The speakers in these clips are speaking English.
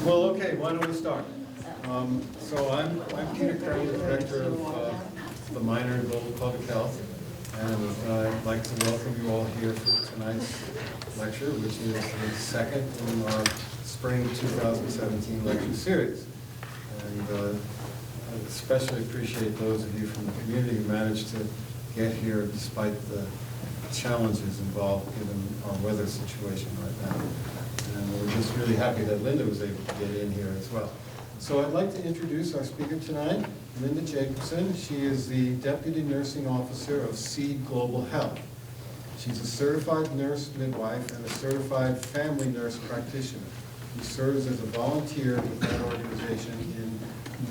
Well, okay, why don't we start? So I'm Peter Carroll, Director of the minor in Global Public Health, and I'd like to welcome you all here for tonight's lecture, which is the second in our Spring 2017 lecture series. And I especially appreciate those of you from the community who managed to get here despite the challenges involved given our weather situation right now. And we're just really happy that Linda was able to get in here as well. So I'd like to introduce our speaker tonight, Linda Jacobson. She is the Deputy Nursing Officer of SEED Global Health. She's a certified nurse midwife and a certified family nurse practitioner who serves as a volunteer with that organization in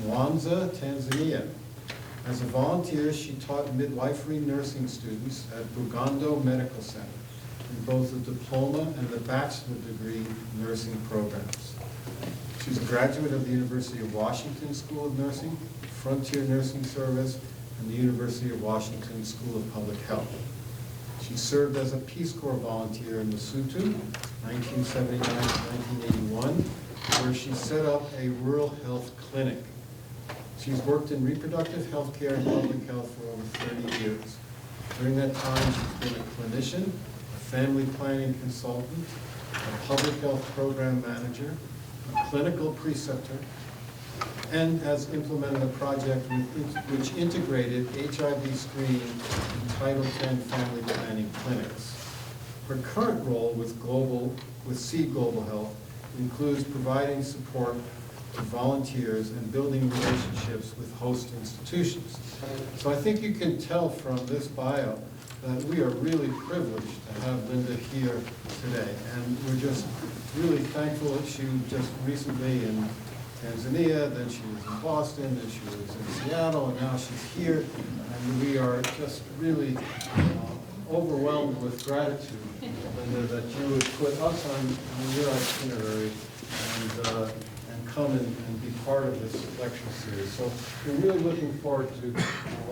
Mwanza, Tanzania. As a volunteer, she taught midwifery nursing students at Bugando Medical Center in both the diploma and the bachelor degree nursing programs. She's a graduate of the University of Washington School of Nursing, Frontier Nursing Service, and the University of Washington School of Public Health. She served as a Peace Corps volunteer in Lesotho, 1979 to 1981, where she set up a rural health clinic. She's worked in reproductive health care and public health for over 30 years. During that time, she's been a clinician, a family planning consultant, a public health program manager, a clinical preceptor, and has implemented a project which integrated HIV screening in Title X family planning clinics. Her current role with SEED Global Health includes providing support to volunteers and building relationships with host institutions. So I think you can tell from this bio that we are really privileged to have Linda here today. And we're just really thankful that she just recently in Tanzania, then she was in Boston, then she was in Seattle, and now she's here. And we are just really overwhelmed with gratitude, Linda, that you would put us on your itinerary and come and be part of this lecture series. So we're really looking forward to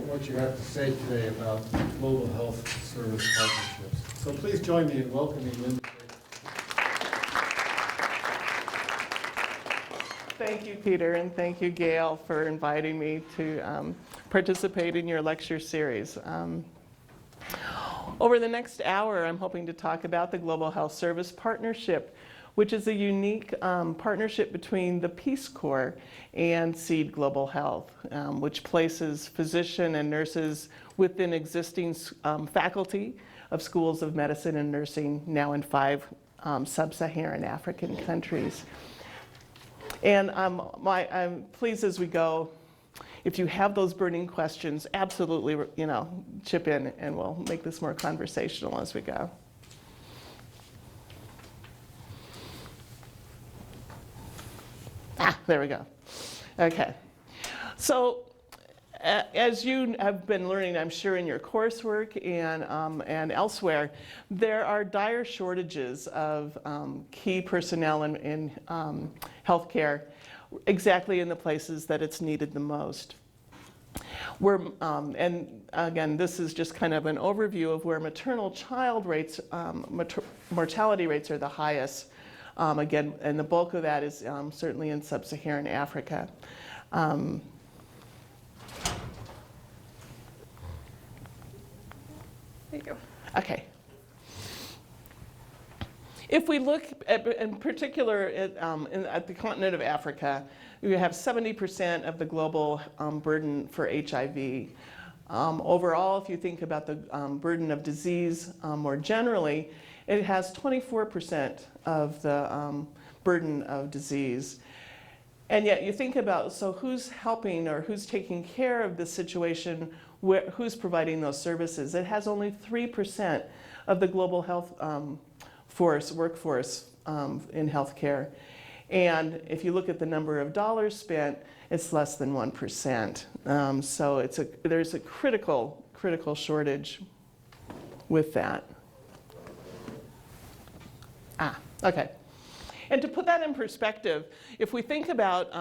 what you have to say today about global health service partnerships. So please join me in welcoming Linda. Thank you, Peter, and thank you, Gail, for inviting me to participate in your lecture series. Over the next hour, I'm hoping to talk about the Global Health Service Partnership, which is a unique partnership between the Peace Corps and SEED Global Health, which places physician and nurses within existing faculty of schools of medicine and nursing now in 5 sub-Saharan African countries. And I'm pleased as we go, if you have those burning questions, absolutely, chip in and we'll make this more conversational as we go. There we go. Okay. So as you have been learning, I'm sure in your coursework and elsewhere, there are dire shortages of key personnel in healthcare, exactly in the places that it's needed the most. And again, this is just kind of an overview of where maternal child rates, mortality rates are the highest. Again, and the bulk of that is certainly in sub-Saharan Africa. There you go. Okay. If we look at, in particular at the continent of Africa, we have 70% of the global burden for HIV. Overall, if you think about the burden of disease more generally, it has 24% of the burden of disease. And yet you think about, so who's helping or who's taking care of this situation, who's providing those services? It has only 3% of the global health workforce in healthcare. And if you look at the number of dollars spent, it's less than 1%. So there's a critical shortage with that. Okay. And to put that in perspective, if we think about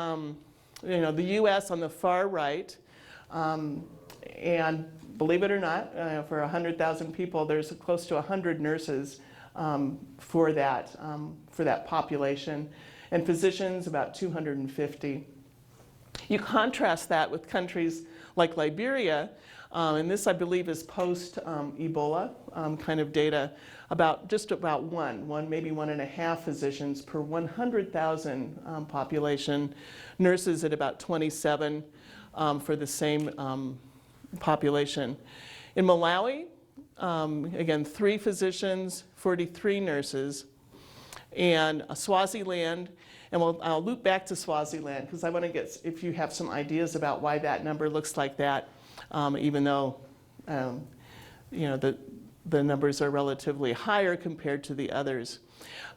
the US on the far right, and believe it or not, for 100,000 people, there's close to 100 nurses for that population, and physicians about 250. You contrast that with countries like Liberia, and this I believe is post-Ebola kind of data, just about maybe 1.5 physicians per 100,000 population, nurses at about 27 for the same population. In Malawi, again, 3 physicians, 43 nurses, and Swaziland, and I'll loop back to Swaziland because I want to get, if you have some ideas about why that number looks like that, even though the numbers are relatively higher compared to the others.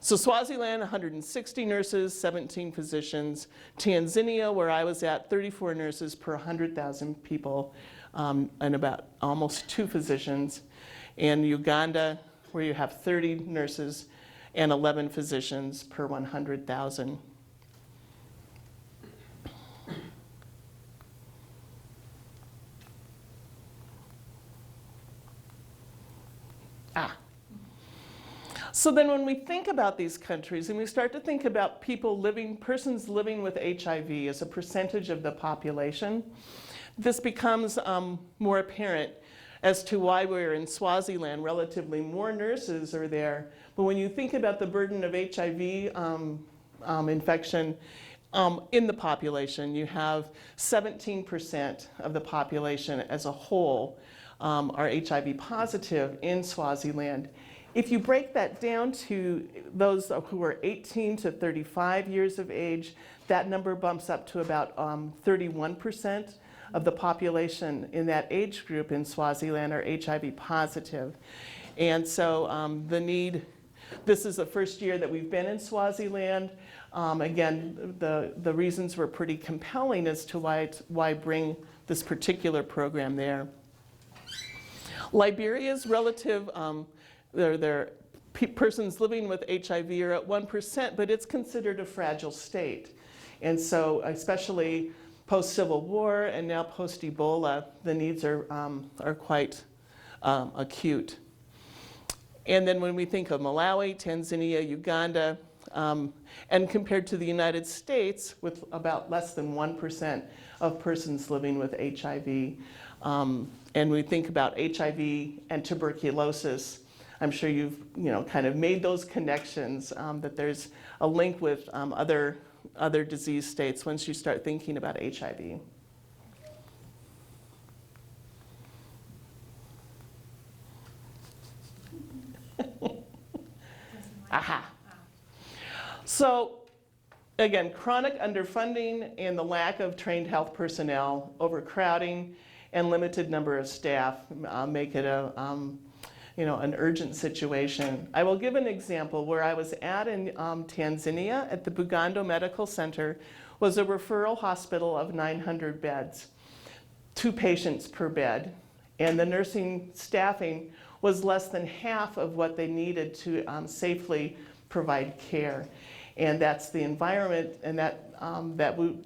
So Swaziland, 160 nurses, 17 physicians. Tanzania, where I was at, 34 nurses per 100,000 people, and about almost 2 physicians. And Uganda, where you have 30 nurses and 11 physicians per 100,000. So then when we think about these countries and we start to think about persons living with HIV as a percentage of the population, this becomes more apparent as to why we're in Swaziland. Relatively more nurses are there, but when you think about the burden of HIV infection in the population, you have 17% of the population as a whole are HIV positive in Swaziland. If you break that down to those who are 18 to 35 years of age, that number bumps up to about 31% of the population in that age group in Swaziland are HIV positive. And so this is the first year that we've been in Swaziland. Again, the reasons were pretty compelling as to why bring this particular program there. Liberia's relative, their persons living with HIV are at 1%, but it's considered a fragile state. And so especially post-Civil War and now post-Ebola, the needs are quite acute. And then when we think of Malawi, Tanzania, Uganda, and compared to the United States with about less than 1% of persons living with HIV, and we think about HIV and tuberculosis, I'm sure you've kind of made those connections that there's a link with other disease states once you start thinking about HIV. Aha. So again, chronic underfunding and the lack of trained health personnel, overcrowding, and limited number of staff make it an urgent situation. I will give an example. Where I was at in Tanzania at the Bugando Medical Center was a referral hospital of 900 beds, 2 patients per bed, and the nursing staffing was less than half of what they needed to safely provide care. And that's the environment, and that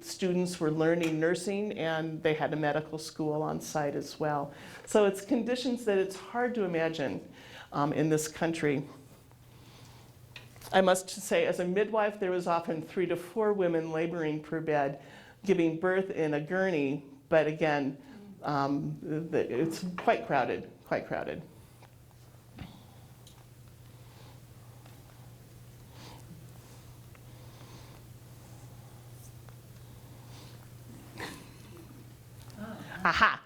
students were learning nursing, and they had a medical school on site as well. So it's conditions that it's hard to imagine in this country. I must say, as a midwife, there was often 3 to 4 women laboring per bed, giving birth in a gurney, but again, it's quite crowded, quite crowded. Aha.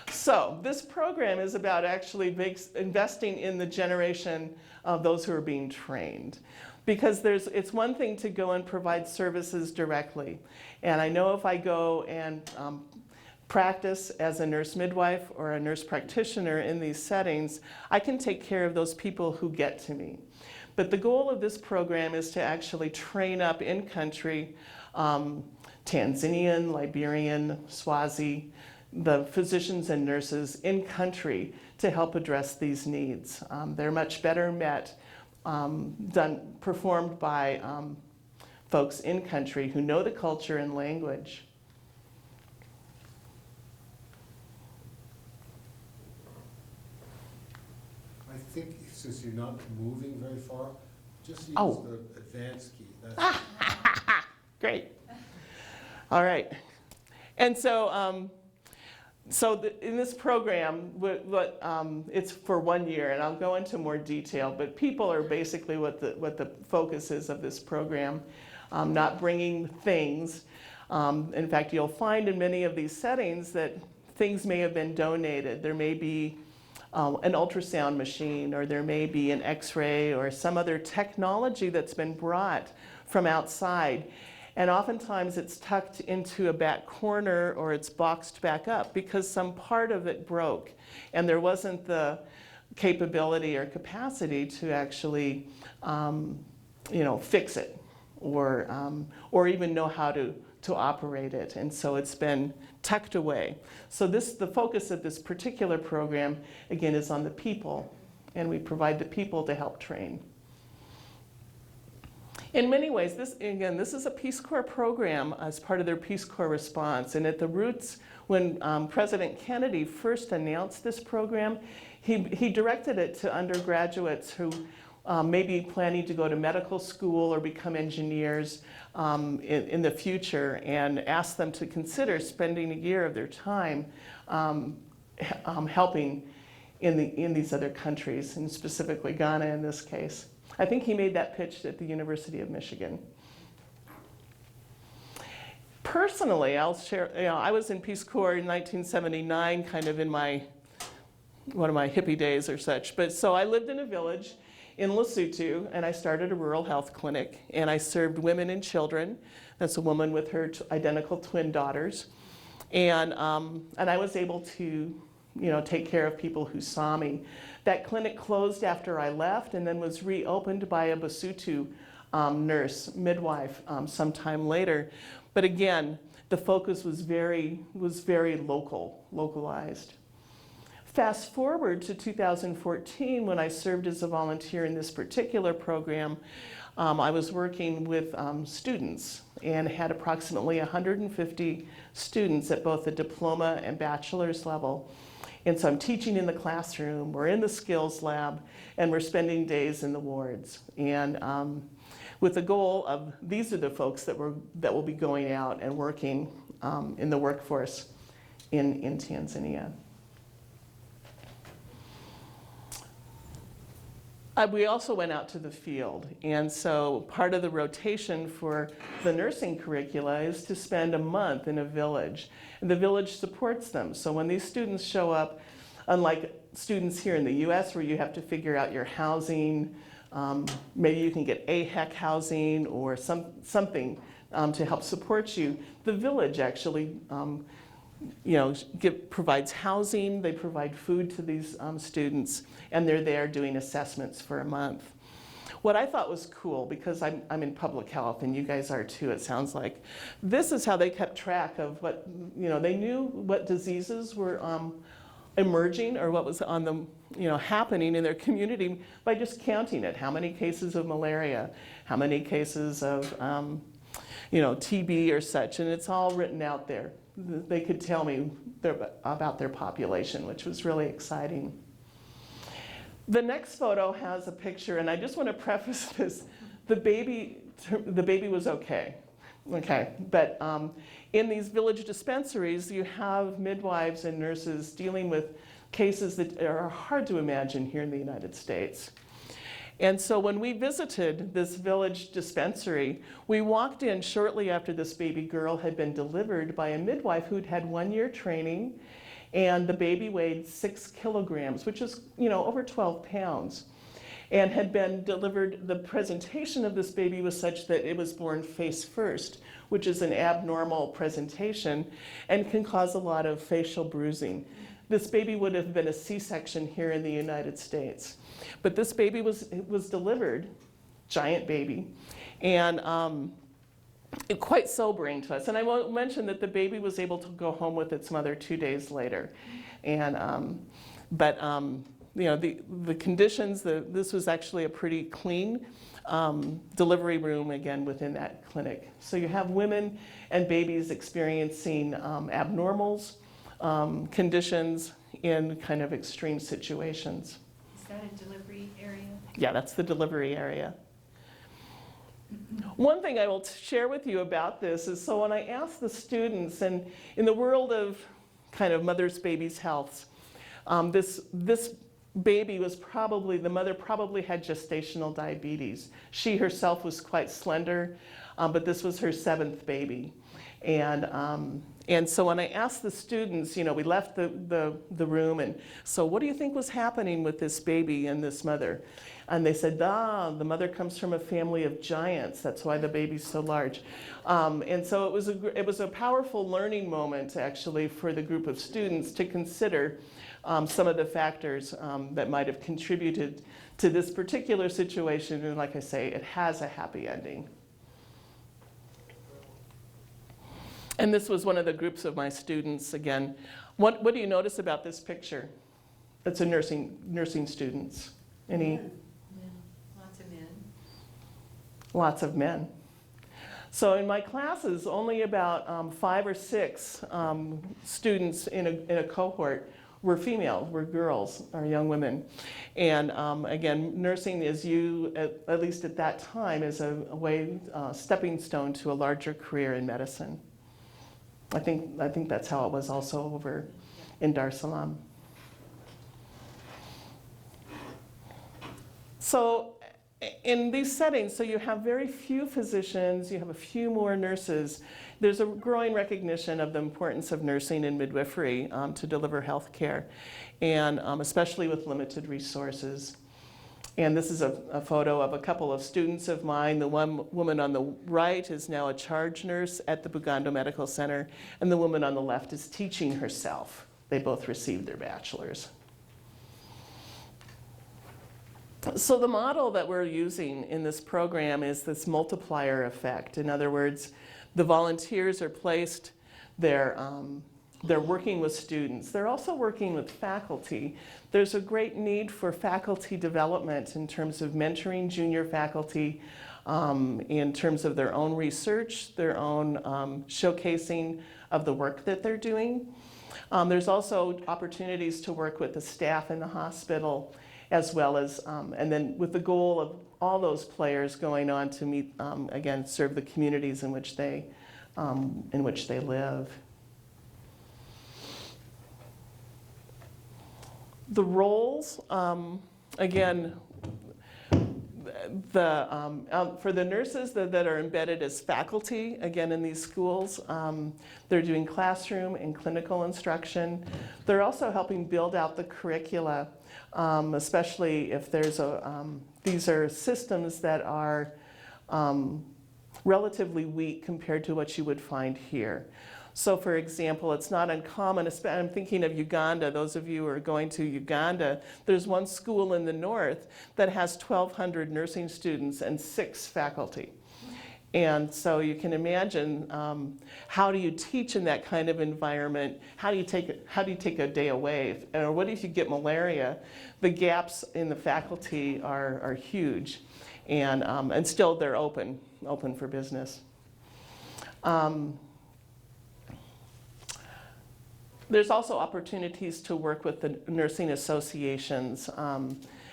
So this program is about actually investing in the generation of those who are being trained. Because it's one thing to go and provide services directly. And I know if I go and practice as a nurse midwife or a nurse practitioner in these settings, I can take care of those people who get to me. But the goal of this program is to actually train up in country Tanzanian, Liberian, Swazi, the physicians and nurses in country to help address these needs. They're much better met, performed by folks in country who know the culture and language. I think since you're not moving very far, just use Oh. the advance key. That's Great. All right. And so, in this program, it's for 1 year, and I'll go into more detail, but people are basically what the focus is of this program, not bringing things. In fact, you'll find in many of these settings that things may have been donated. There may be an ultrasound machine, or there may be an x-ray or some other technology that's been brought from outside. And oftentimes it's tucked into a back corner or it's boxed back up because some part of it broke and there wasn't the capability or capacity to actually fix it or even know how to operate it. And so it's been tucked away. So the focus of this particular program, again, is on the people, and we provide the people to help train. In many ways, this is a Peace Corps program as part of their Peace Corps response. And at the roots, when President Kennedy first announced this program, he directed it to undergraduates who may be planning to go to medical school or become engineers in the future, and asked them to consider spending a year of their time helping in these other countries, and specifically Ghana in this case. I think he made that pitch at the University of Michigan. Personally, I'll share, I was in Peace Corps in 1979, kind of in one of my hippie days or such. But so I lived in a village in Lesotho, and I started a rural health clinic, and I served women and children. That's a woman with her identical twin daughters. And I was able to take care of people who saw me. That clinic closed after I left and then was reopened by a Basotho nurse, midwife, sometime later. But again, the focus was very localized. Fast forward to 2014, when I served as a volunteer in this particular program, I was working with students and had approximately 150 students at both the diploma and bachelor's level. And so I'm teaching in the classroom, we're in the skills lab, and we're spending days in the wards. And with the goal of, these are the folks that will be going out and working in the workforce in Tanzania. We also went out to the field, and so part of the rotation for the nursing curricula is to spend a month in a village, and the village supports them. So when these students show up, unlike students here in the US where you have to figure out your housing, maybe you can get AHEC housing or something to help support you, the village actually provides housing, they provide food to these students, and they're there doing assessments for a month. What I thought was cool, because I'm in public health, and you guys are too, it sounds like, this is how they kept track of what, they knew what diseases were emerging or what was on the, happening in their community by just counting it. How many cases of malaria, how many cases of, TB or such, and it's all written out there. They could tell me about their population, which was really exciting. The next photo has a picture, and I just want to preface this. The baby was okay. But in these village dispensaries, you have midwives and nurses dealing with cases that are hard to imagine here in the United States. And so when we visited this village dispensary, we walked in shortly after this baby girl had been delivered by a midwife who'd had 1 year training, and the baby weighed 6 kilograms, which is, over 12 pounds, and had been delivered. The presentation of this baby was such that it was born face first, which is an abnormal presentation and can cause a lot of facial bruising. this baby would have been a C-section here in the United States. But this baby was delivered, giant baby, and quite sobering to us. And I won't mention that the baby was able to go home with its mother 2 days later. And, you know, the conditions, this was actually a pretty clean delivery room, again, within that clinic. So you have women and babies experiencing abnormals, conditions in kind of extreme situations. Is that a delivery area? Yeah, that's the delivery area. One thing I will share with you about this is, so when I asked the students, and in the world of kind of mothers, babies' health, this baby was probably, the mother probably had gestational diabetes. She herself was quite slender, but this was her 7th baby. And so when I asked the students, you know, we left the room, and so what do you think was happening with this baby and this mother? And they said, the mother comes from a family of giants. That's why the baby's so large. And so it was a powerful learning moment, actually, for the group of students to consider some of the factors that might have contributed to this particular situation. And like I say, it has a happy ending. And this was one of the groups of my students again. What do you notice about this picture? That's a nursing students. Any? Men. Lots of men. Lots of men. So in my classes, only about 5 or 6 students in a cohort were female, were girls, or young women. And again, nursing is at least at that time, is a way, stepping stone to a larger career in medicine. I think that's how it was also over in Dar es Salaam. So in these settings, so you have very few physicians, you have a few more nurses. There's a growing recognition of the importance of nursing and midwifery to deliver health care, and especially with limited resources. And this is a photo of a couple of students of mine. The one woman on the right is now a charge nurse at the Bugando Medical Center, and the woman on the left is teaching herself. They both received their bachelor's. So the model that we're using in this program is this multiplier effect. In other words, the volunteers are placed, they're working with students. They're also working with faculty. There's a great need for faculty development in terms of mentoring junior faculty, in terms of their own research, their own showcasing of the work that they're doing. There's also opportunities to work with the staff in the hospital, as well as, and then with the goal of all those players going on to meet, again, serve the communities in which they live. The roles, again, for the nurses that are embedded as faculty, again, in these schools, they're doing classroom and clinical instruction. They're also helping build out the curricula, especially if there's these are systems that are relatively weak compared to what you would find here. So for example, it's not uncommon, I'm thinking of Uganda, those of you who are going to Uganda, there's one school in the north that has 1,200 nursing students and 6 faculty. And so you can imagine, how do you teach in that kind of environment? How do you take a day away? Or what if you get malaria? The gaps in the faculty are huge, and still they're open for business. There's also opportunities to work with the nursing associations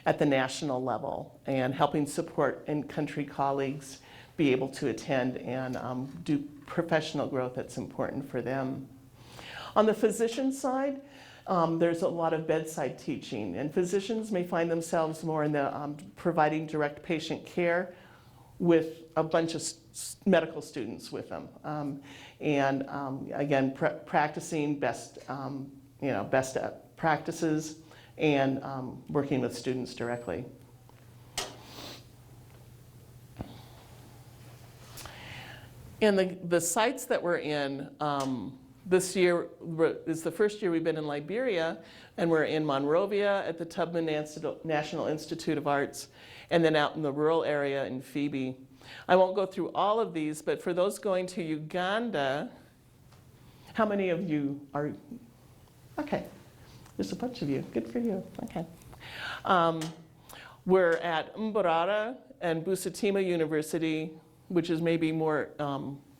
at the national level, and helping support in-country colleagues be able to attend and do professional growth that's important for them. On the physician side, there's a lot of bedside teaching, and physicians may find themselves more in the providing direct patient care with a bunch of medical students with them. Again, practicing best practices, and working with students directly. And the sites that we're in This year is the first year we've been in Liberia, and we're in Monrovia at the Tubman National Institute of Arts, and then out in the rural area in Phoebe. I won't go through all of these, but for those going to Uganda, how many of you are, okay, there's a bunch of you, good for you, okay. We're at Mbarara and Busatima University, which is maybe more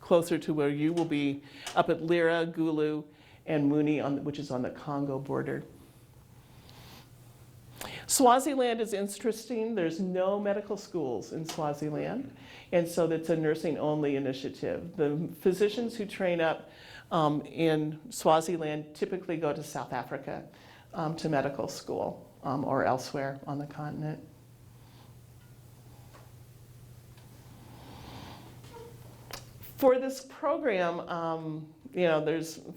closer to where you will be, up at Lira, Gulu, and Muni, which is on the Congo border. Swaziland is interesting. There's no medical schools in Swaziland, and so that's a nursing-only initiative. The physicians who train up in Swaziland typically go to South Africa to medical school or elsewhere on the continent. For this program,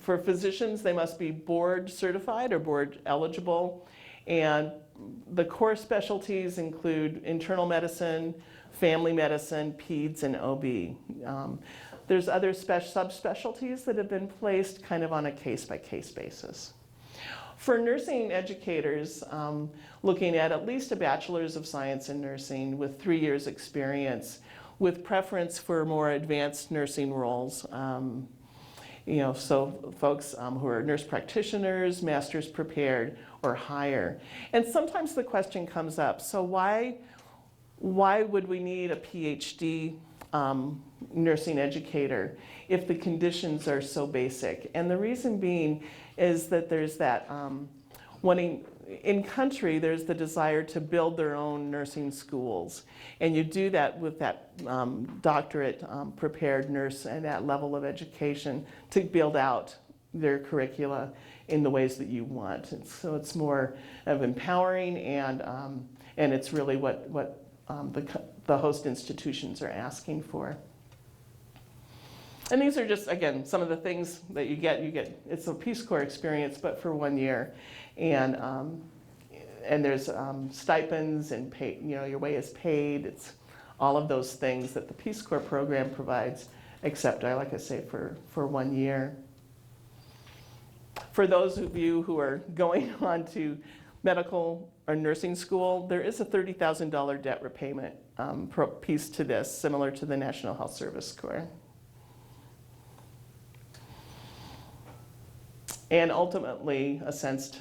for physicians, they must be board certified or board eligible. And the core specialties include internal medicine, family medicine, peds, and OB. There's other subspecialties that have been placed kind of on a case-by-case basis. For nursing educators, looking at least a bachelor's of science in nursing with 3 years experience, with preference for more advanced nursing roles. So folks who are nurse practitioners, master's prepared, or higher. And sometimes the question comes up, so why would we need a PhD nursing educator if the conditions are so basic? And the reason being is that there's that in country, there's the desire to build their own nursing schools. And you do that with that doctorate prepared nurse and that level of education to build out their curricula in the ways that you want. And so it's more of empowering, and it's really what the host institutions are asking for. And these are just, again, some of the things that you get. It's a Peace Corps experience, but for 1 year. And there's stipends and pay, your way is paid. It's all of those things that the Peace Corps program provides, except, like I say, for 1 year. For those of you who are going on to medical or nursing school, there is a $30,000 debt repayment piece to this, similar to the National Health Service Corps. And ultimately, a sense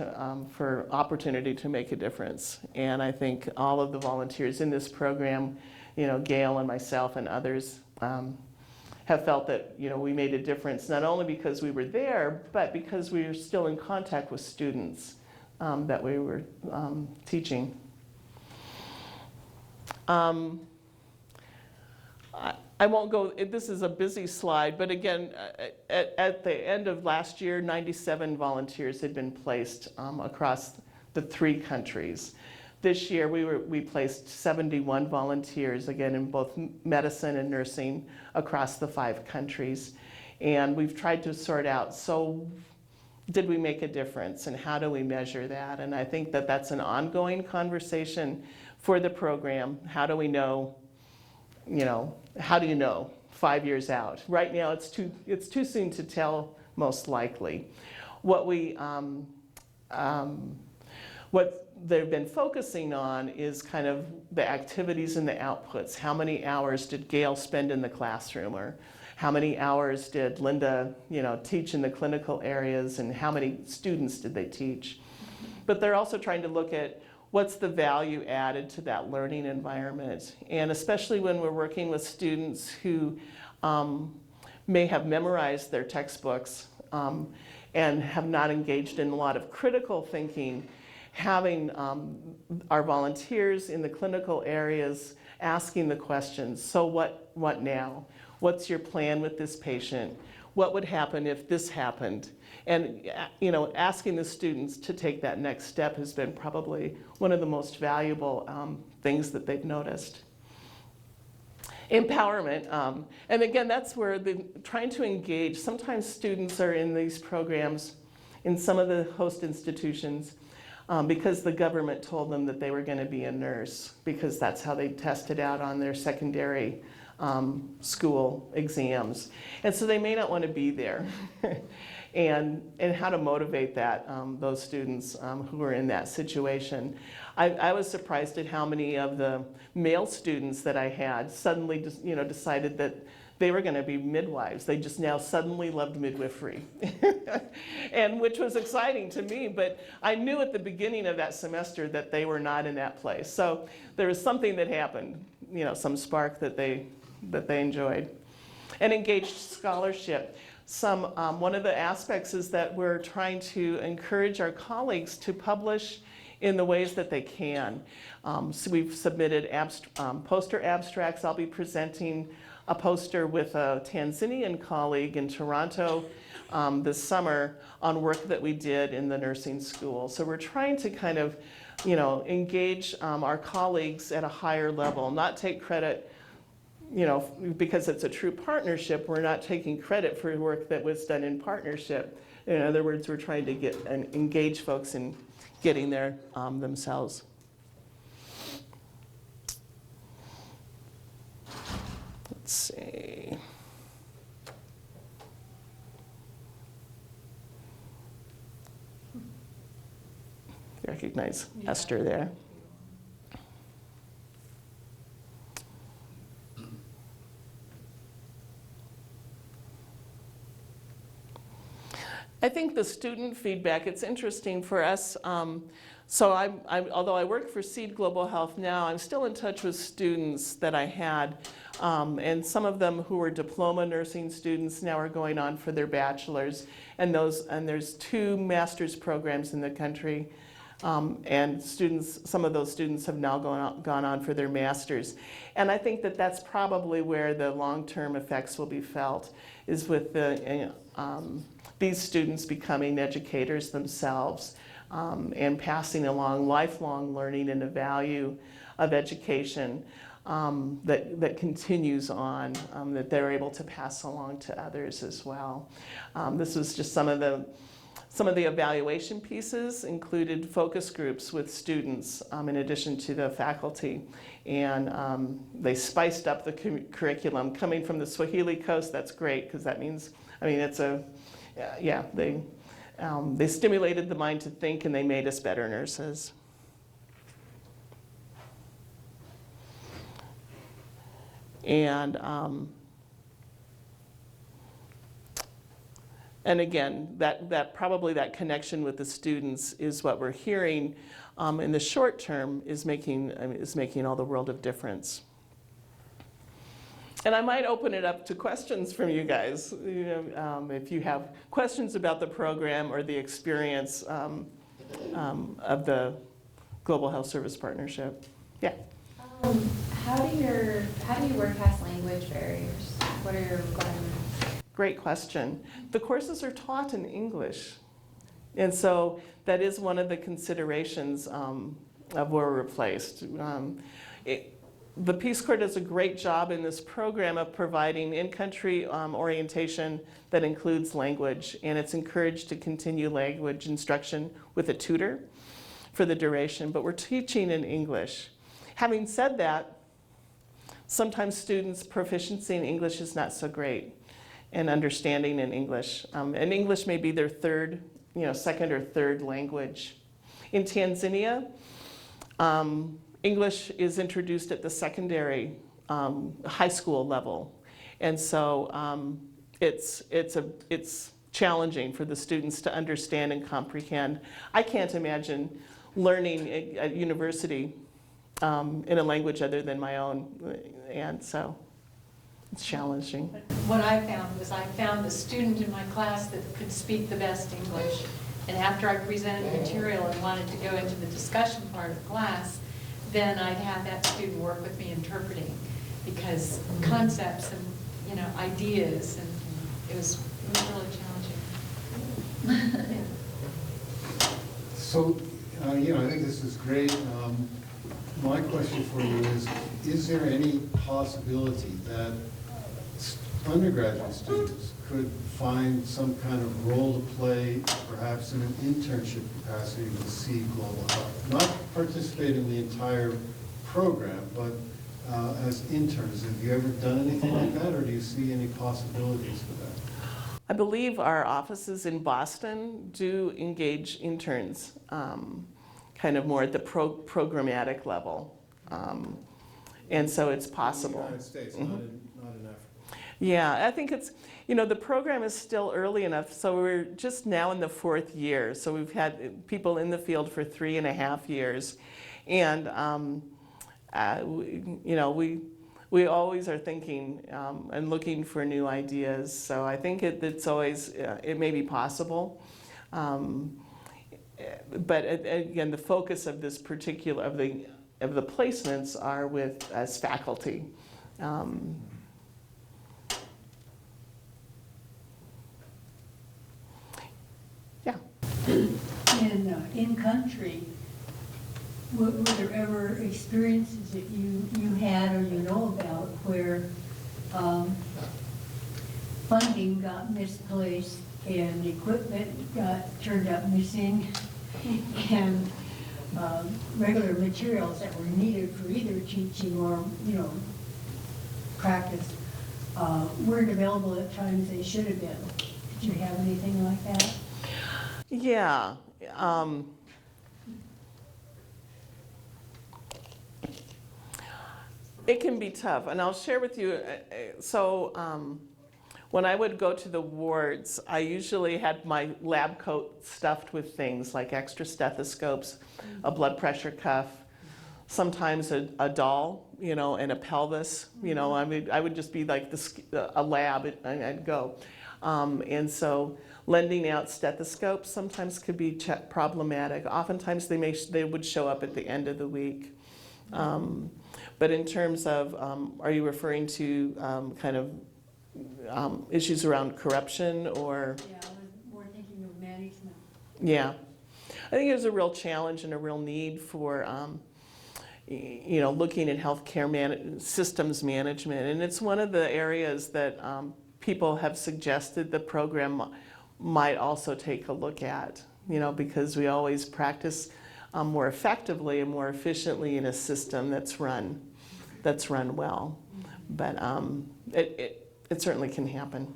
for opportunity to make a difference. And I think all of the volunteers in this program, Gail and myself and others, have felt that we made a difference, not only because we were there, but because we were still in contact with students that we were teaching. I won't go, this is a busy slide, but again, at the end of last year, 97 volunteers had been placed across the 3 countries. This year, we placed 71 volunteers, again, in both medicine and nursing across the 5 countries. And we've tried to sort out, so did we make a difference, and how do we measure that? And I think that that's an ongoing conversation for the program. How do we know? How do you know 5 years out? Right now, it's too soon to tell, most likely. What they've been focusing on is kind of the activities and the outputs. How many hours did Gail spend in the classroom, or how many hours did Linda, teach in the clinical areas, and how many students did they teach? But they're also trying to look at what's the value added to that learning environment? And especially when we're working with students who may have memorized their textbooks and have not engaged in a lot of critical thinking, having our volunteers in the clinical areas asking the questions, so what now? What's your plan with this patient? What would happen if this happened? And asking the students to take that next step has been probably one of the most valuable things that they've noticed. Empowerment, and again, that's where trying to engage. Sometimes students are in these programs in some of the host institutions because the government told them that they were going to be a nurse, because that's how they tested out on their secondary school exams. And so they may not want to be there. And how to motivate those students who are in that situation. I was surprised at how many of the male students that I had suddenly decided that they were going to be midwives. They just now suddenly loved midwifery, and which was exciting to me. But I knew at the beginning of that semester that they were not in that place. So there was something that happened, some spark that they enjoyed. And engaged scholarship. One of the aspects is that we're trying to encourage our colleagues to publish in the ways that they can. So we've submitted poster abstracts. I'll be presenting a poster with a Tanzanian colleague in Toronto this summer on work that we did in the nursing school. So we're trying to kind of, engage our colleagues at a higher level, not take credit, because it's a true partnership. We're not taking credit for work that was done in partnership. In other words, we're trying to get and engage folks in getting there themselves. Let's see. Recognize Esther there. I think the student feedback, it's interesting for us. So although I work for Seed Global Health now, I'm still in touch with students that I had. And some of them who were diploma nursing students now are going on for their bachelor's. And there's 2 master's programs in the country. And some of those students have now gone on for their master's. And I think that that's probably where the long-term effects will be felt, is with these students becoming educators themselves and passing along lifelong learning and the value of education that continues on, that they're able to pass along to others as well. This was just some of the evaluation pieces included focus groups with students in addition to the faculty. And they spiced up the curriculum. Coming from the Swahili coast, that's great, because that means, they stimulated the mind to think, and they made us better nurses. And again, that probably that connection with the students is what we're hearing in the short term is making all the world of difference. And I might open it up to questions from you guys, if you have questions about the program or the experience of the Global Health Service Partnership. Yeah. How do you work past language barriers? What are your requirements? Great question. The courses are taught in English. And so that is one of the considerations of where we're placed. The Peace Corps does a great job in this program of providing in-country orientation that includes language, and it's encouraged to continue language instruction with a tutor for the duration, but we're teaching in English. Having said that, sometimes students' proficiency in English is not so great, and understanding in English. And English may be their second or third language. In Tanzania, English is introduced at the secondary high school level. And so it's challenging for the students to understand and comprehend. I can't imagine learning at university in a language other than my own. And so it's challenging. What I found the student in my class that could speak the best English. And after I presented material and wanted to go into the discussion part of class, then I'd have that student work with me interpreting, because concepts and ideas, and it was really challenging. So, I think this is great. My question for you is there any possibility that undergraduate students could find some kind of role to play, perhaps in an internship capacity with Seed Global Health? Not participate in the entire program, but as interns? Have you ever done anything like that, or do you see any possibilities for that? I believe our offices in Boston do engage interns, kind of more at the programmatic level. And so it's In the possible. United States, not in Africa. Yeah, I think it's, the program is still early enough, so we're just now in the 4th year. So we've had people in the field for 3.5 years. And, we always are thinking and looking for new ideas. So I think it's always, it may be possible. But again, the focus of this particular, of the placements are with as faculty. Yeah. And in country, were there ever experiences that you had or you know about where funding got misplaced and equipment turned up missing and regular materials that were needed for either teaching or, practice weren't available at times they should have been? Did you have anything like that? Yeah. It can be tough, and I'll share with you. When I would go to the wards, I usually had my lab coat stuffed with things like extra stethoscopes, a blood pressure cuff, sometimes a doll, and a pelvis. I would just be like a lab, and I'd go. And so lending out stethoscopes sometimes could be problematic. Oftentimes they would show up at the end of the week. But in terms of, are you referring to kind of issues around corruption or? Yeah, I was more thinking of management. Yeah. I think there's a real challenge and a real need for, looking at healthcare systems management. And it's one of the areas that people have suggested the program might also take a look at, because we always practice more effectively and more efficiently in a system that's run well. But it certainly can happen.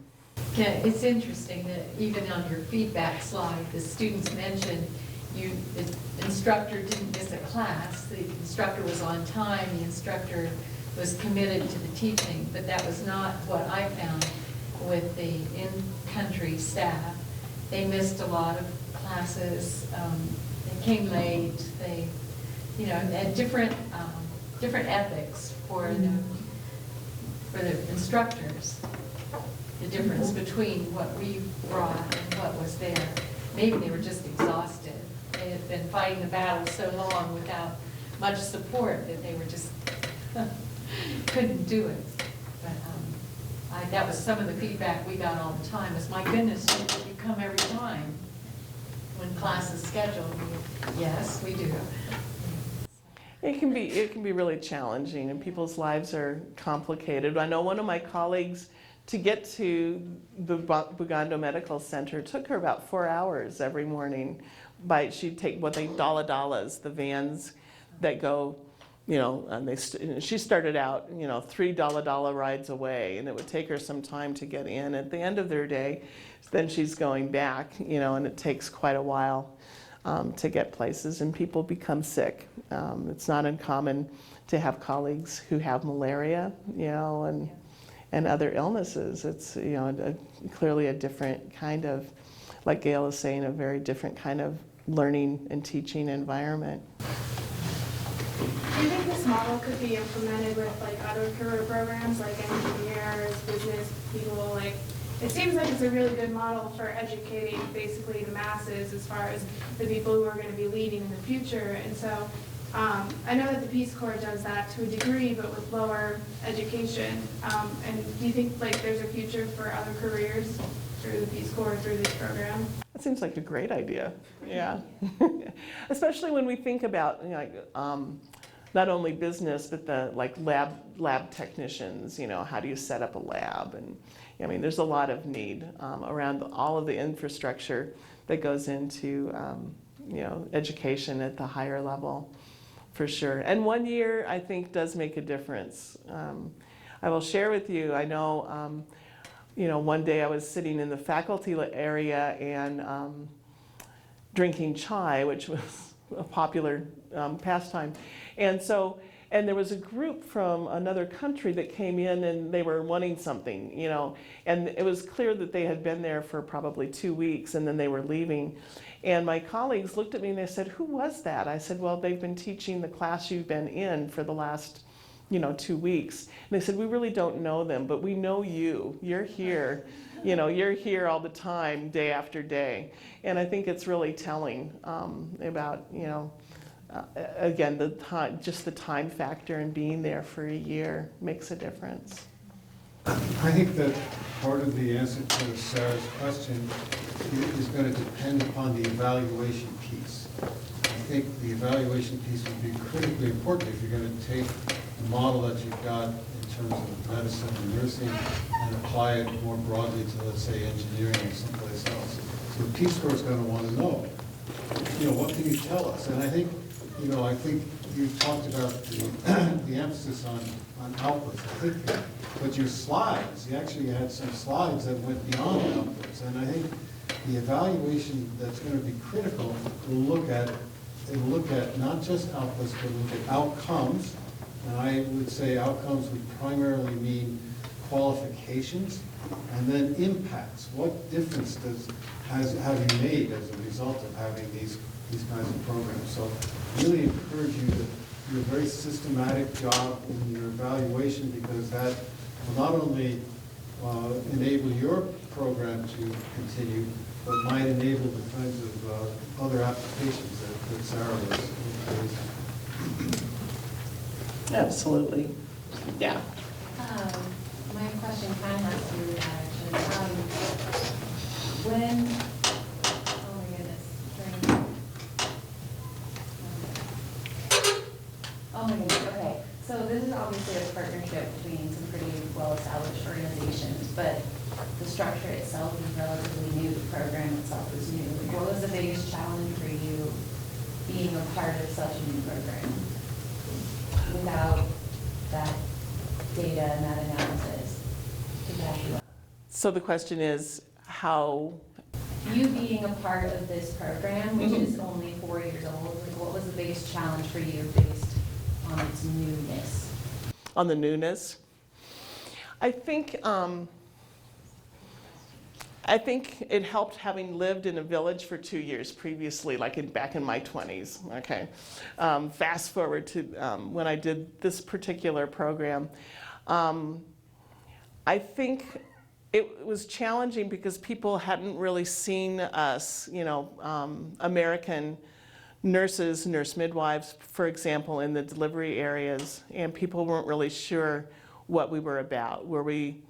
Yeah, it's interesting that even on your feedback slide, the students mentioned the instructor didn't miss a class, the instructor was on time, the instructor was committed to the teaching, but that was not what I found with the in-country staff. They missed a lot of classes, they came late, they, had different ethics for the instructors. The difference between what we brought and what was there. Maybe they were just exhausted. They had been fighting the battle so long without much support that they were just couldn't do it. But that was some of the feedback we got all the time. Was, my goodness, you come every time when class is scheduled. Yes, we do. It can be really challenging, and people's lives are complicated. I know one of my colleagues, to get to the Bugando Medical Center, took her about 4 hours every morning. She'd take what they dala-dalas, the vans that go, and she started out, 3 dala-dala rides away, and it would take her some time to get in. At the end of their day, then she's going back, and it takes quite a while to get places, and people become sick. It's not uncommon to have colleagues who have malaria, and other illnesses. It's clearly a different kind of, like Gail is saying, a very different kind of learning and teaching environment. Do you think this model could be implemented with other career programs like engineers, business people? It seems like it's a really good model for educating basically the masses as far as the people who are going to be leading in the future. And so I know that the Peace Corps does that to a degree, but with lower education. And do you think there's a future for other careers through the Peace Corps, through this program? That seems like a great idea, yeah. Especially when we think about not only business, but the lab technicians, how do you set up a lab? And there's a lot of need around all of the infrastructure that goes into education at the higher level. for sure. And 1 year, I think, does make a difference. I will share with you, I know, one day I was sitting in the faculty area and drinking chai, which was a popular pastime. And there was a group from another country that came in and they were wanting something, and it was clear that they had been there for probably 2 weeks and then they were leaving. And my colleagues looked at me and they said, "Who was that?" I said, "Well, they've been teaching the class you've been in for the last 2 weeks." And they said, "We really don't know them, but we know you. You're here. You're here all the time, day after day." And I think it's really telling about, again, the time, just the time factor and being there for a year makes a difference. I think that part of the answer to Sarah's question is going to depend upon the evaluation piece. I think the evaluation piece would be critically important if you're going to take the model that you've got in terms of medicine and nursing and apply it more broadly to, let's say, engineering or someplace else. So the Peace Corps is going to want to know, what can you tell us? And I think you talked about the emphasis on outputs. I think, but your slides, you actually had some slides that went beyond outputs. And I think the evaluation that's going to be critical will look at not just outputs, but look at outcomes. And I would say outcomes would primarily mean qualifications and then impacts. What difference have you made as a result of having these kinds of programs? So really encourage you to do a very systematic job in your evaluation, because that will not only enable your program to continue, but might enable the kinds of other applications that Sarah was raising. Absolutely. Yeah. My question kind of has to do with that, actually. Oh my goodness. Oh my goodness, okay. So this is obviously a partnership between some pretty well-established organizations, but the structure itself is relatively new, the program itself is new. What was the biggest challenge for you being a part of such a new program without that data and that analysis to back you up? So the question is how, You being a part of this program, which is only 4 years old, what was the biggest challenge for you based on its newness? on the newness, I think it helped having lived in a village for 2 years previously, back in my 20s, okay? Fast forward to when I did this particular program. I think it was challenging because people hadn't really seen us, American nurses, nurse midwives, for example, in the delivery areas, and people weren't really sure what we were about. Were we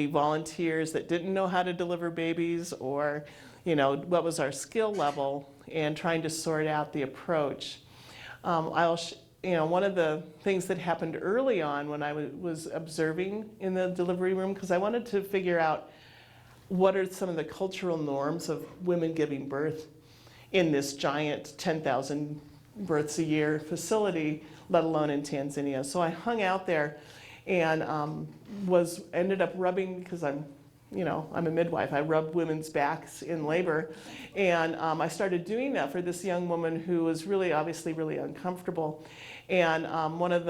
volunteers that didn't know how to deliver babies, or, what was our skill level, and trying to sort out the approach. One of the things that happened early on when I was observing in the delivery room, because I wanted to figure out what are some of the cultural norms of women giving birth in this giant 10,000 births a year facility, let alone in Tanzania. So I hung out there and ended up rubbing, because I'm a midwife, I rub women's backs in labor. And I started doing that for this young woman who was obviously really uncomfortable. And one of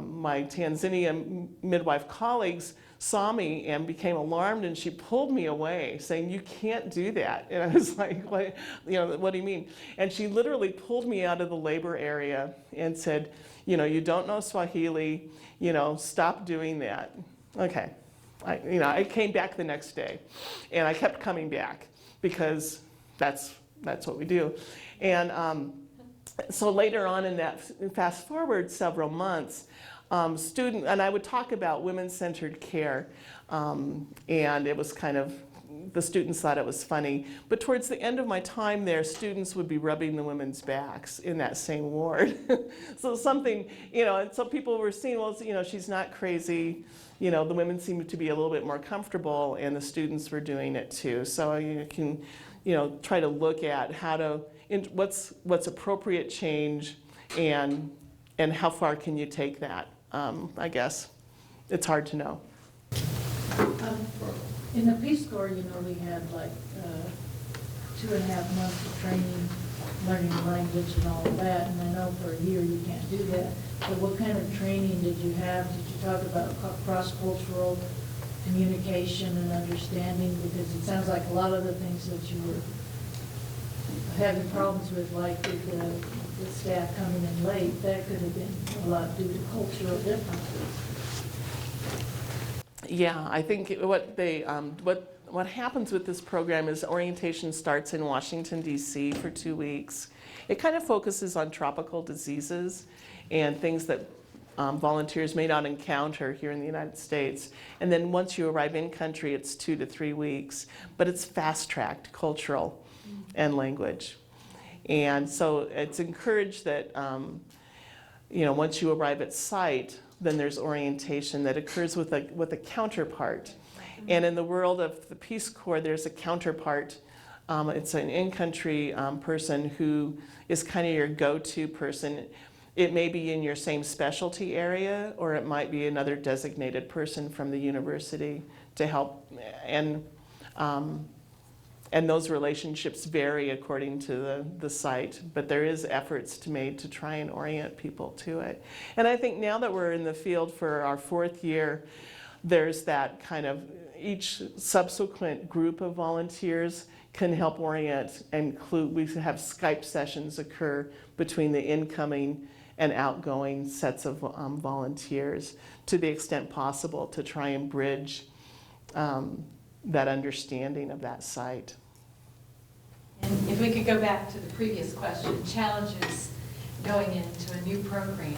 my Tanzania midwife colleagues saw me and became alarmed, and she pulled me away saying, "You can't do that." And I was like, what do you mean? And she literally pulled me out of the labor area and said, "You don't know Swahili, stop doing that." Okay. I came back the next day, and I kept coming back because that's what we do. And so later on in that, fast forward several months, and I would talk about women-centered care, and it was kind of, the students thought it was funny. But towards the end of my time there, students would be rubbing the women's backs in that same ward. So something, and so people were seeing, well, she's not crazy. The women seemed to be a little bit more comfortable, and the students were doing it too. So you can, try to look at how to what's appropriate change, and how far can you take that? I guess it's hard to know. In the Peace Corps, you know, we had like 2.5 months of training, learning the language and all of that, and I know for a year you can't do that. But what kind of training did you have? Did you talk about cross-cultural communication and understanding? Because it sounds like a lot of the things that you were having problems with, like with the staff coming in late, that could have been a lot due to cultural differences. Yeah, I think what happens with this program is orientation starts in Washington, D.C. for 2 weeks. It kind of focuses on tropical diseases and things that volunteers may not encounter here in the United States. And then once you arrive in country, it's 2 to 3 weeks, but it's fast-tracked cultural and language. And so it's encouraged that, once you arrive at site, then there's orientation that occurs with a counterpart. And in the world of the Peace Corps, there's a counterpart. It's an in-country person who is kind of your go-to person. It may be in your same specialty area, or it might be another designated person from the university to help. And those relationships vary according to the site, but there is efforts made to try and orient people to it. And I think now that we're in the field for our 4th year, there's that kind of, each subsequent group of volunteers can help orient and include, we have Skype sessions occur between the incoming and outgoing sets of volunteers to the extent possible to try and bridge that understanding of that site. And if we could go back to the previous question, challenges going into a new program.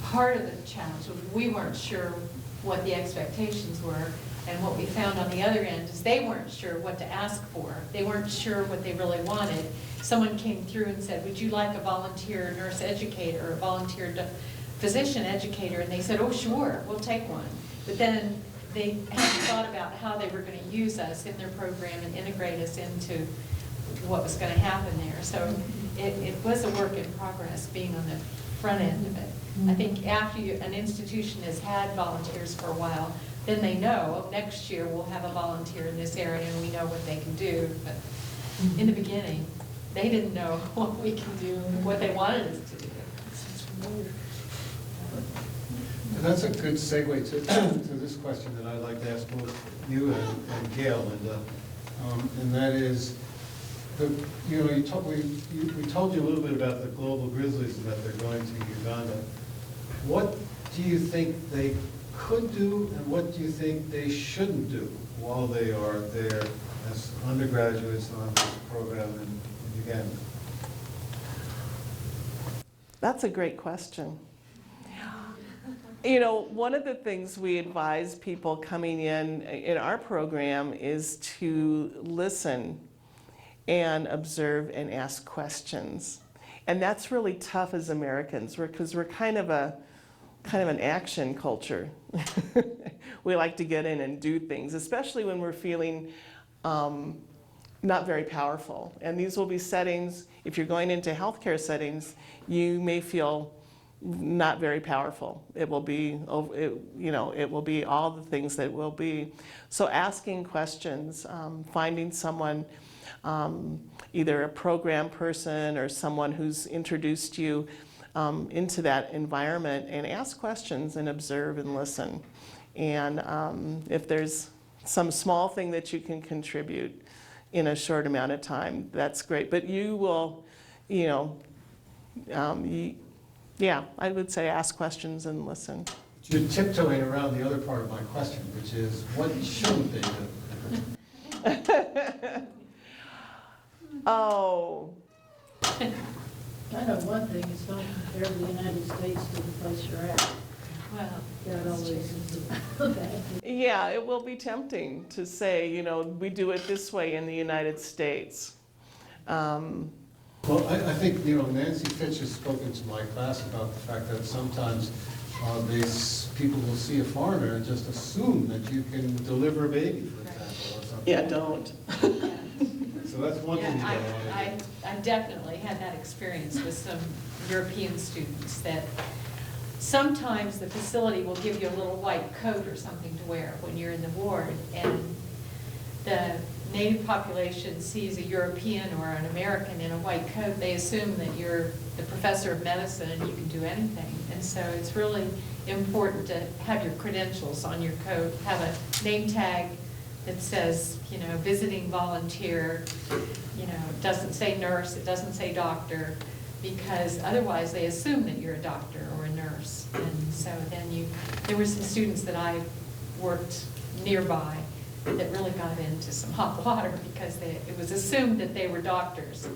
Part of the challenge was we weren't sure what the expectations were, and what we found on the other end is they weren't sure what to ask for. They weren't sure what they really wanted. Someone came through and said, would you like a volunteer nurse educator or a volunteer physician educator? And they said, oh, sure, we'll take one. But then they hadn't thought about how they were going to use us in their program and integrate us into what was going to happen there. So it was a work in progress being on the front end of it. I think after an institution has had volunteers for a while, then they know, oh, next year we'll have a volunteer in this area and we know what they can do. But in the beginning, they didn't know what we can do and what they wanted us to do. And that's a good segue to this question that I'd like to ask both you and Gail, and that is, we told you a little bit about the Global Grizzlies and that they're going to Uganda. What do you think they could do, and what do you think they shouldn't do while they are there as undergraduates on this program in Uganda? That's a great question. One of the things we advise people coming in our program is to listen and observe and ask questions. And that's really tough as Americans, because we're kind of an action culture. We like to get in and do things, especially when we're feeling not very powerful. And these will be settings, if you're going into healthcare settings, you may feel not very powerful. It will be, it will be all the things that it will be. So asking questions, finding someone, either a program person or someone who's introduced you into that environment, and ask questions and observe and listen. And if there's some small thing that you can contribute in a short amount of time, that's great. But you will, yeah, I would say ask questions and listen. You're tiptoeing around the other part of my question, which is, what shouldn't they do? Oh. I know one thing is don't compare the United States to the place you're at. Well, That always is a bad thing. Yeah, it will be tempting to say, we do it this way in the United States. Well, I think, Nancy Fitch has spoken to my class about the fact that sometimes people will see a foreigner and just assume that you can deliver a baby, for example, or something. Yeah, don't. So that's one thing you Yeah, don't want to do. I definitely had that experience with some European students that sometimes the facility will give you a little white coat or something to wear when you're in the ward, and the native population sees a European or an American in a white coat, they assume that you're the professor of medicine and you can do anything. And so it's really important to have your credentials on your coat, have a name tag that says, visiting volunteer, it doesn't say nurse, it doesn't say doctor, because otherwise they assume that you're a doctor or a nurse. And so then there were some students that I worked nearby that really got into some hot water because it was assumed that they were doctors,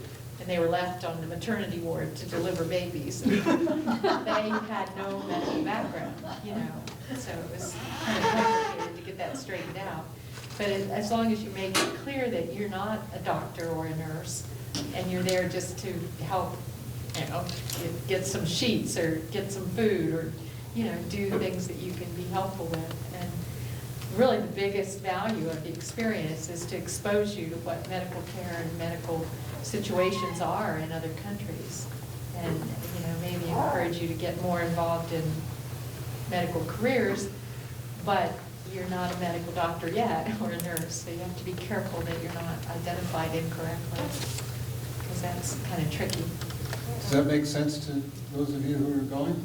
and they were left on the maternity ward to deliver babies. They had no medical background, so it was kind of complicated to get that straightened out. But as long as you make it clear that you're not a doctor or a nurse, and you're there just to help, get some sheets or get some food or, do things that you can be helpful with. And really the biggest value of the experience is to expose you to what medical care and medical situations are in other countries. And, maybe encourage you to get more involved in medical careers, but you're not a medical doctor yet or a nurse, so you have to be careful that you're not identified incorrectly, because that's kind of tricky. Does that make sense to those of you who are going?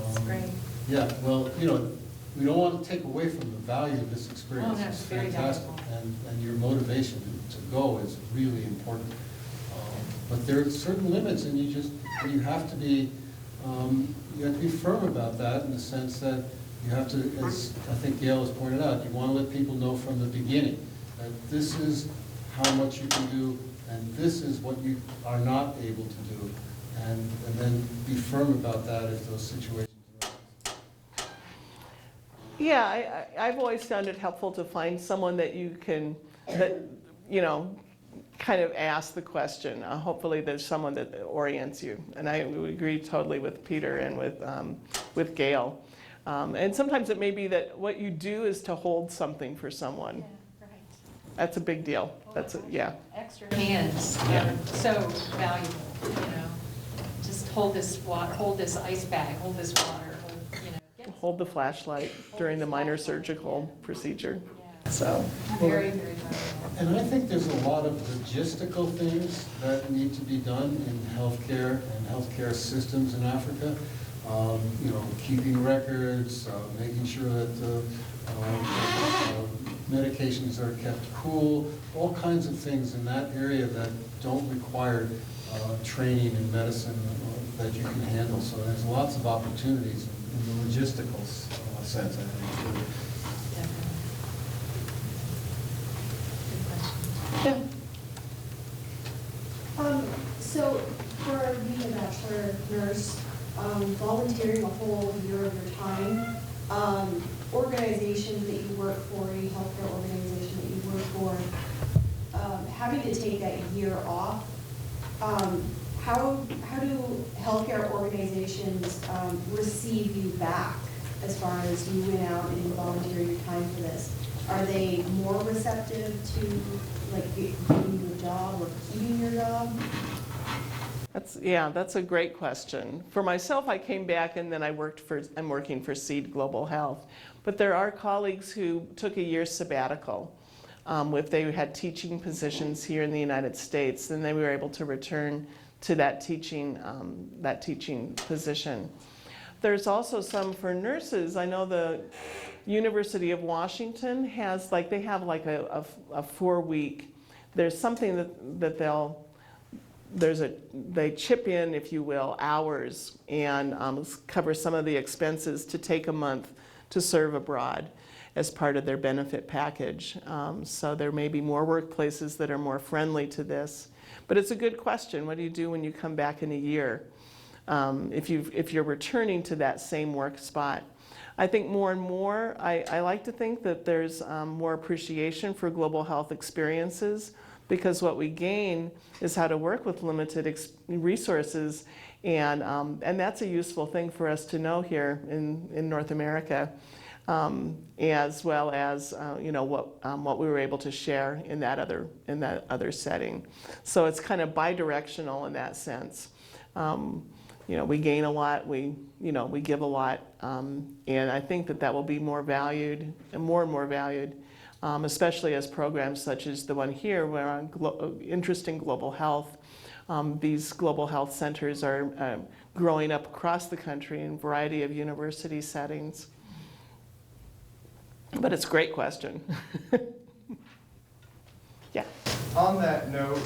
It's great. Yeah, well, we don't want to take away from the value of this experience. Oh, no, It's it's very fantastic, valuable. and your motivation to go is really important. But there are certain limits, and you have to be firm about that in the sense that you have to, as I think Gail has pointed out, you want to let people know from the beginning that this is how much you can do, and this is what you are not able to do, and then be firm about that if those situations arise. Yeah, I've always found it helpful to find someone that you can, kind of ask the question. Hopefully there's someone that orients you. And I would agree totally with Peter and with Gail. And sometimes it may be that what you do is to hold something for someone. Yeah, right. That's a big deal. Yeah. Extra hands Yeah. are so valuable, Just hold this water, hold this ice bag, hold this water, Hold the flashlight during the minor surgical procedure. So, Very, very valuable. And I think there's a lot of logistical things that need to be done in healthcare and healthcare systems in Africa. Keeping records, making sure that medications are kept cool, all kinds of things in that area that don't require training in medicine that you can handle. So there's lots of opportunities in the logistical sense, I think. yeah. So for being a bachelor nurse, volunteering a whole year of your time, organization that you work for, a healthcare organization that you work for, having to take that year off, how do healthcare organizations receive you back as far as you went out and you volunteered your time for this? Are they more receptive to giving you a job or keeping your job? That's a great question. For myself, I came back and then I'm working for Seed Global Health. But there are colleagues who took a year sabbatical. If they had teaching positions here in the United States, then they were able to return to that teaching position. There's also some for nurses. I know the University of Washington has they have a 4-week. There's something that they chip in, if you will, hours and cover some of the expenses to take a month to serve abroad as part of their benefit package. So there may be more workplaces that are more friendly to this. But it's a good question. What do you do when you come back in a year? If you're returning to that same work spot. I think more and more, I like to think that there's more appreciation for global health experiences, because what we gain is how to work with limited resources, and that's a useful thing for us to know here in North America. as well as what we were able to share in that other setting. So it's kind of bi-directional in that sense. We gain a lot, we give a lot, and I think that will be more valued and more valued, especially as programs such as the one here, where on interest in global health. These global health centers are growing up across the country in a variety of university settings. But it's a great question. Yeah. On that note,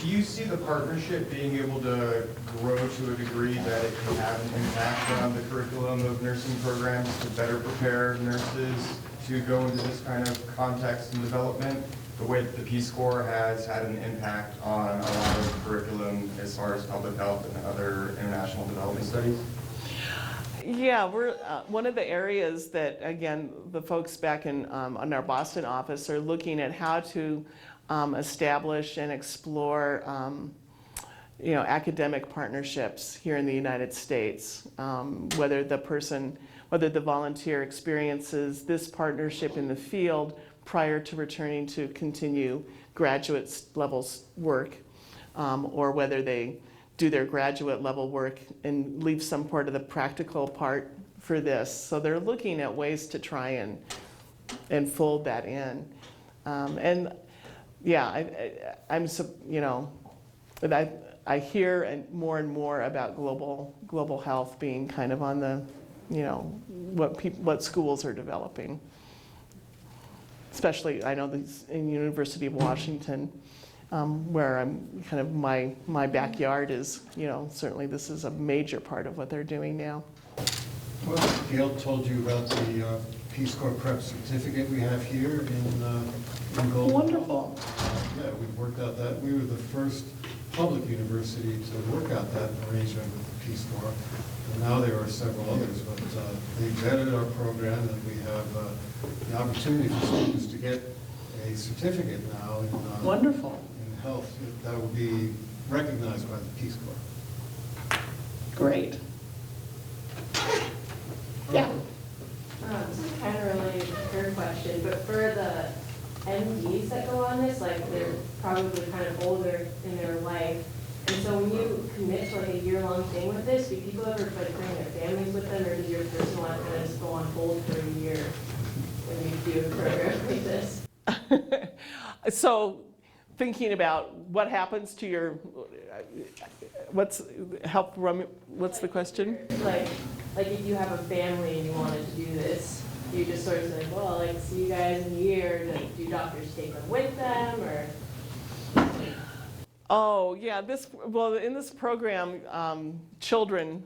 do you see the partnership being able to grow to a degree that it can have an impact on the curriculum of nursing programs to better prepare nurses to go into this kind of context and development, the way that the Peace Corps has had an impact on a lot of curriculum as far as public health and other international development studies? Yeah, we're one of the areas that, again, the folks back in our Boston office are looking at how to establish and explore academic partnerships here in the United States, whether the volunteer experiences this partnership in the field prior to returning to continue graduate levels work, or whether they do their graduate level work and leave some part of the practical part for this. So they're looking at ways to try and fold that in. And yeah, I hear and more about global health being kind of on the, what schools are developing. Especially, I know these in University of Washington, where I'm kind of my backyard is, certainly this is a major part of what they're doing now. Well, Gail told you about the Peace Corps Prep certificate we have here in Golden. Wonderful. Yeah, we've worked out that. We were the first public university to work out that arrangement with the Peace Corps. And now there are several others, but they vetted our program, and we have the opportunity for students to get a certificate now in Wonderful. in health that will be recognized by the Peace Corps. Great. Yeah. This is kind of related to her question, but for the MDs that go on this, like they're probably kind of older in their life. And so when you commit to like a year-long thing with this, do people ever like bring their families with them, or does your personal life kind of just go on hold for a year when you do a program like this? So thinking about what happens to your, what's the question? Like if you have a family and you wanted to do this, you just sort of say, well, like see you guys in a year. Like, do doctors take them with them, or? Oh, yeah, in this program, children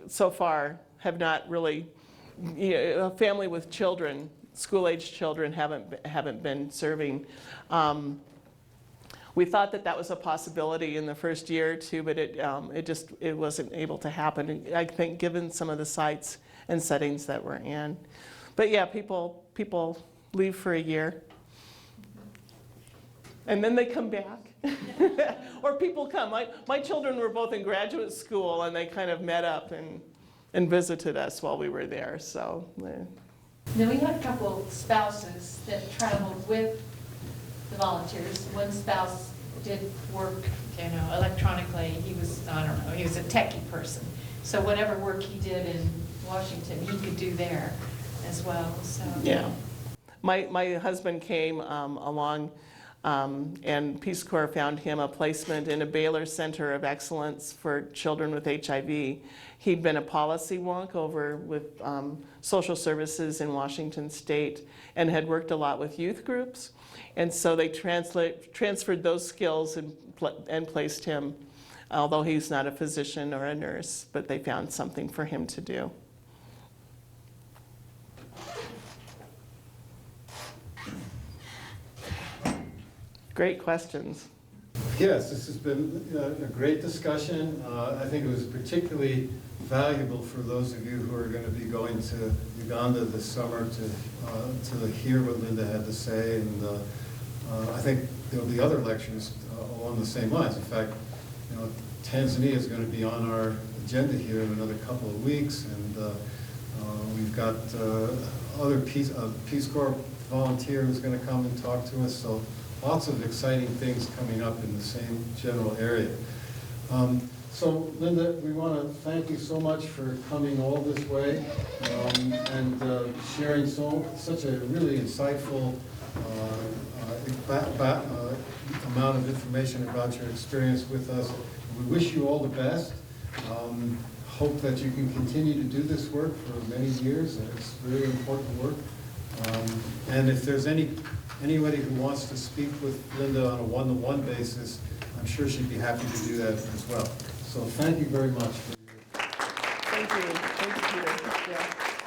so far have not really, a family with children, school-age children haven't been serving. We thought that was a possibility in the first year or two, but it wasn't able to happen, I think, given some of the sites and settings that we're in. But yeah, people leave for a year, and then they come back. Or people come. My children were both in graduate school, and they kind of met up and visited us while we were there. So. Then we had a couple spouses that traveled with the volunteers. One spouse did work, electronically. He was a techie person. So whatever work he did in Washington, he could do there as well. So yeah, my husband came along. And Peace Corps found him a placement in a Baylor Center of Excellence for Children with HIV. He'd been a policy wonk over with social services in Washington State and had worked a lot with youth groups. And so they transferred those skills and placed him, although he's not a physician or a nurse, but they found something for him to do. Great questions. Yes, this has been a great discussion. I think it was particularly valuable for those of you who are going to be going to Uganda this summer to hear what Linda had to say. And I think there'll be other lectures along the same lines. In fact, Tanzania is going to be on our agenda here in another couple of weeks. And We've got other Peace Corps volunteer who's going to come and talk to us, so lots of exciting things coming up in the same general area. So Linda, we want to thank you so much for coming all this way and sharing such a really insightful amount of information about your experience with us. We wish you all the best. Hope that you can continue to do this work for many years. It's really important work. And if there's anybody who wants to speak with Linda on a one-to-one basis, I'm sure she'd be happy to do that as well. So thank you very much. Thank you. Thank you, Peter. Yeah.